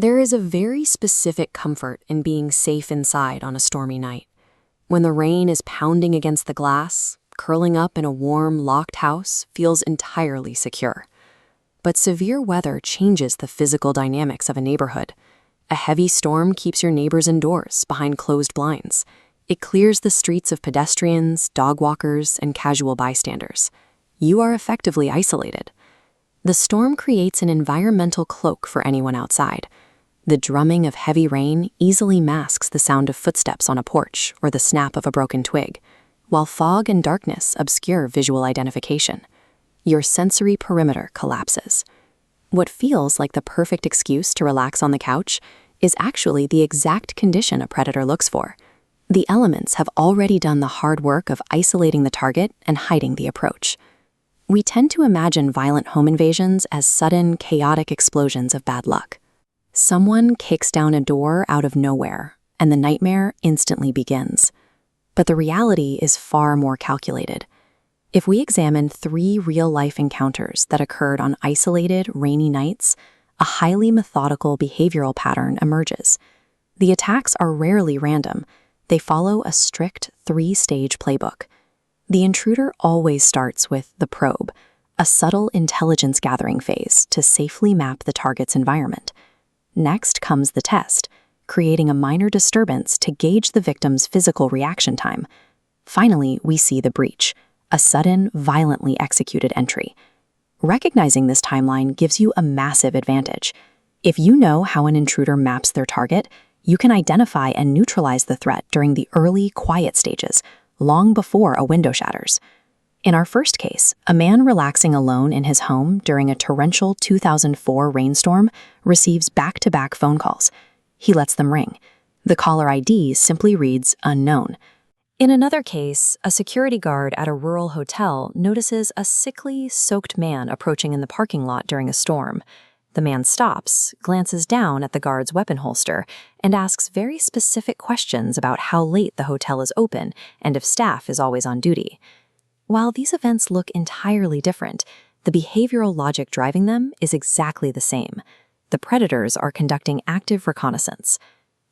There is a very specific comfort in being safe inside on a stormy night. When the rain is pounding against the glass, curling up in a warm, locked house feels entirely secure. But severe weather changes the physical dynamics of a neighborhood. A heavy storm keeps your neighbors indoors, behind closed blinds. It clears the streets of pedestrians, dog walkers, and casual bystanders. You are effectively isolated. The storm creates an environmental cloak for anyone outside. The drumming of heavy rain easily masks the sound of footsteps on a porch or the snap of a broken twig, while fog and darkness obscure visual identification. Your sensory perimeter collapses. What feels like the perfect excuse to relax on the couch is actually the exact condition a predator looks for. The elements have already done the hard work of isolating the target and hiding the approach. We tend to imagine violent home invasions as sudden, chaotic explosions of bad luck. Someone kicks down a door out of nowhere, and the nightmare instantly begins. But the reality is far more calculated. If we examine 3 real-life encounters that occurred on isolated, rainy nights, a highly methodical behavioral pattern emerges. The attacks are rarely random. They follow a strict 3-stage playbook. The intruder always starts with the probe, a subtle intelligence-gathering phase to safely map the target's environment. Next comes the test, creating a minor disturbance to gauge the victim's physical reaction time. Finally, we see the breach, a sudden, violently executed entry. Recognizing this timeline gives you a massive advantage. If you know how an intruder maps their target, you can identify and neutralize the threat during the early, quiet stages, long before a window shatters. In our first case, a man relaxing alone in his home during a torrential 2004 rainstorm receives back-to-back phone calls. He lets them ring. The caller ID simply reads unknown. In another case, a security guard at a rural hotel notices a sickly, soaked man approaching in the parking lot during a storm. The man stops, glances down at the guard's weapon holster, and asks very specific questions about how late the hotel is open and if staff is always on duty. While these events look entirely different, the behavioral logic driving them is exactly the same. The predators are conducting active reconnaissance.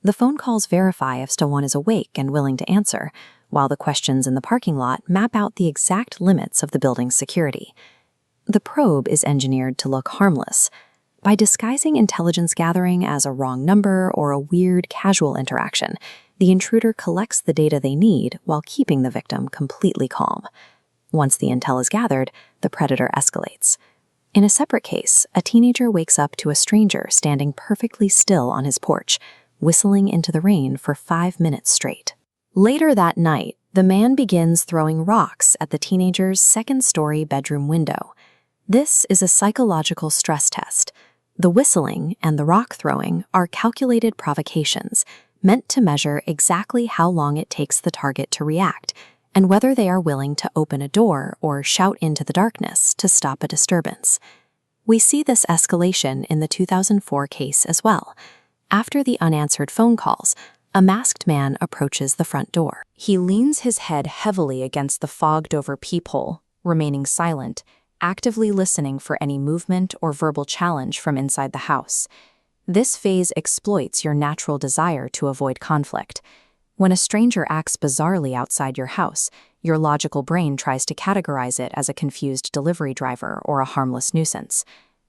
The phone calls verify if someone is awake and willing to answer, while the questions in the parking lot map out the exact limits of the building's security. The probe is engineered to look harmless. By disguising intelligence gathering as a wrong number or a weird, casual interaction, the intruder collects the data they need while keeping the victim completely calm. Once the intel is gathered, the predator escalates. In a separate case, a teenager wakes up to a stranger standing perfectly still on his porch, whistling into the rain for 5 minutes straight. Later that night, the man begins throwing rocks at the teenager's second-story bedroom window. This is a psychological stress test. The whistling and the rock throwing are calculated provocations, meant to measure exactly how long it takes the target to react, and whether they are willing to open a door or shout into the darkness to stop a disturbance. We see this escalation in the 2004 case as well. After the unanswered phone calls, a masked man approaches the front door. He leans his head heavily against the fogged-over peephole, remaining silent, actively listening for any movement or verbal challenge from inside the house. This phase exploits your natural desire to avoid conflict. When a stranger acts bizarrely outside your house, your logical brain tries to categorize it as a confused delivery driver or a harmless nuisance.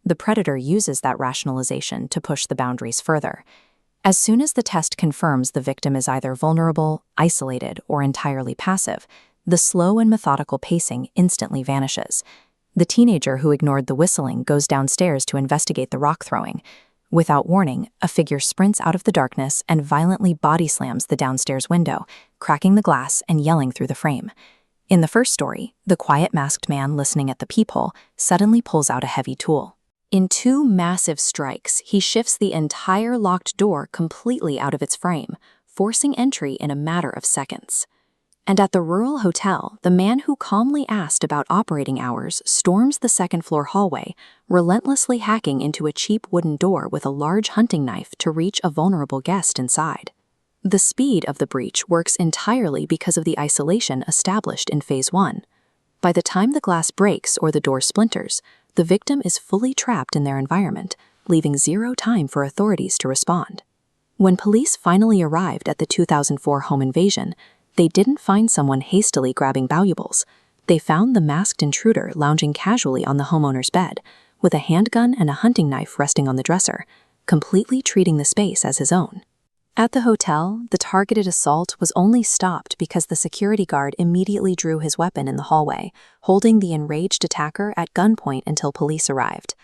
The predator uses that rationalization to push the boundaries further. As soon as the test confirms the victim is either vulnerable, isolated, or entirely passive, the slow and methodical pacing instantly vanishes. The teenager who ignored the whistling goes downstairs to investigate the rock throwing. Without warning, a figure sprints out of the darkness and violently body slams the downstairs window, cracking the glass and yelling through the frame. In the first story, the quiet masked man listening at the peephole suddenly pulls out a heavy tool. In 2 massive strikes, he shifts the entire locked door completely out of its frame, forcing entry in a matter of seconds. And at the rural hotel, the man who calmly asked about operating hours storms the second-floor hallway, relentlessly hacking into a cheap wooden door with a large hunting knife to reach a vulnerable guest inside. The speed of the breach works entirely because of the isolation established in Phase 1. By the time the glass breaks or the door splinters, the victim is fully trapped in their environment, leaving zero time for authorities to respond. When police finally arrived at the 2004 home invasion, they didn't find someone hastily grabbing valuables. They found the masked intruder lounging casually on the homeowner's bed, with a handgun and a hunting knife resting on the dresser, completely treating the space as his own. At the hotel, the targeted assault was only stopped because the security guard immediately drew his weapon in the hallway, holding the enraged attacker at gunpoint until police arrived.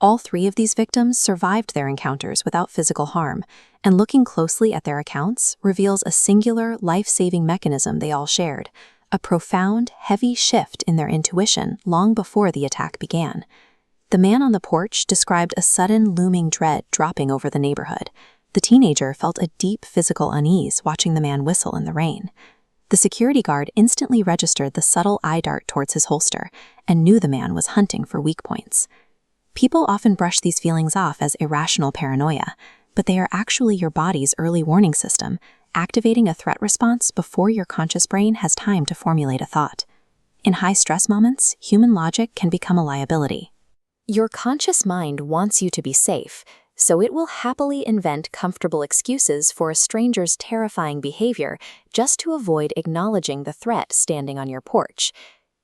All three of these victims survived their encounters without physical harm, and looking closely at their accounts reveals a singular, life-saving mechanism they all shared, a profound, heavy shift in their intuition long before the attack began. The man on the porch described a sudden looming dread dropping over the neighborhood. The teenager felt a deep physical unease watching the man whistle in the rain. The security guard instantly registered the subtle eye dart towards his holster and knew the man was hunting for weak points. People often brush these feelings off as irrational paranoia, but they are actually your body's early warning system, activating a threat response before your conscious brain has time to formulate a thought. In high-stress moments, human logic can become a liability. Your conscious mind wants you to be safe, so it will happily invent comfortable excuses for a stranger's terrifying behavior just to avoid acknowledging the threat standing on your porch.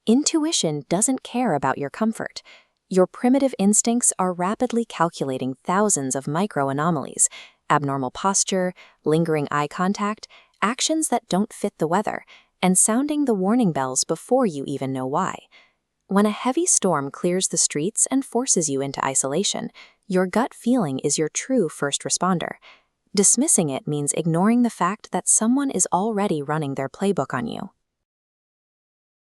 Intuition doesn't care about your comfort. Your primitive instincts are rapidly calculating thousands of micro-anomalies, abnormal posture, lingering eye contact, actions that don't fit the weather, and sounding the warning bells before you even know why. When a heavy storm clears the streets and forces you into isolation, your gut feeling is your true first responder. Dismissing it means ignoring the fact that someone is already running their playbook on you.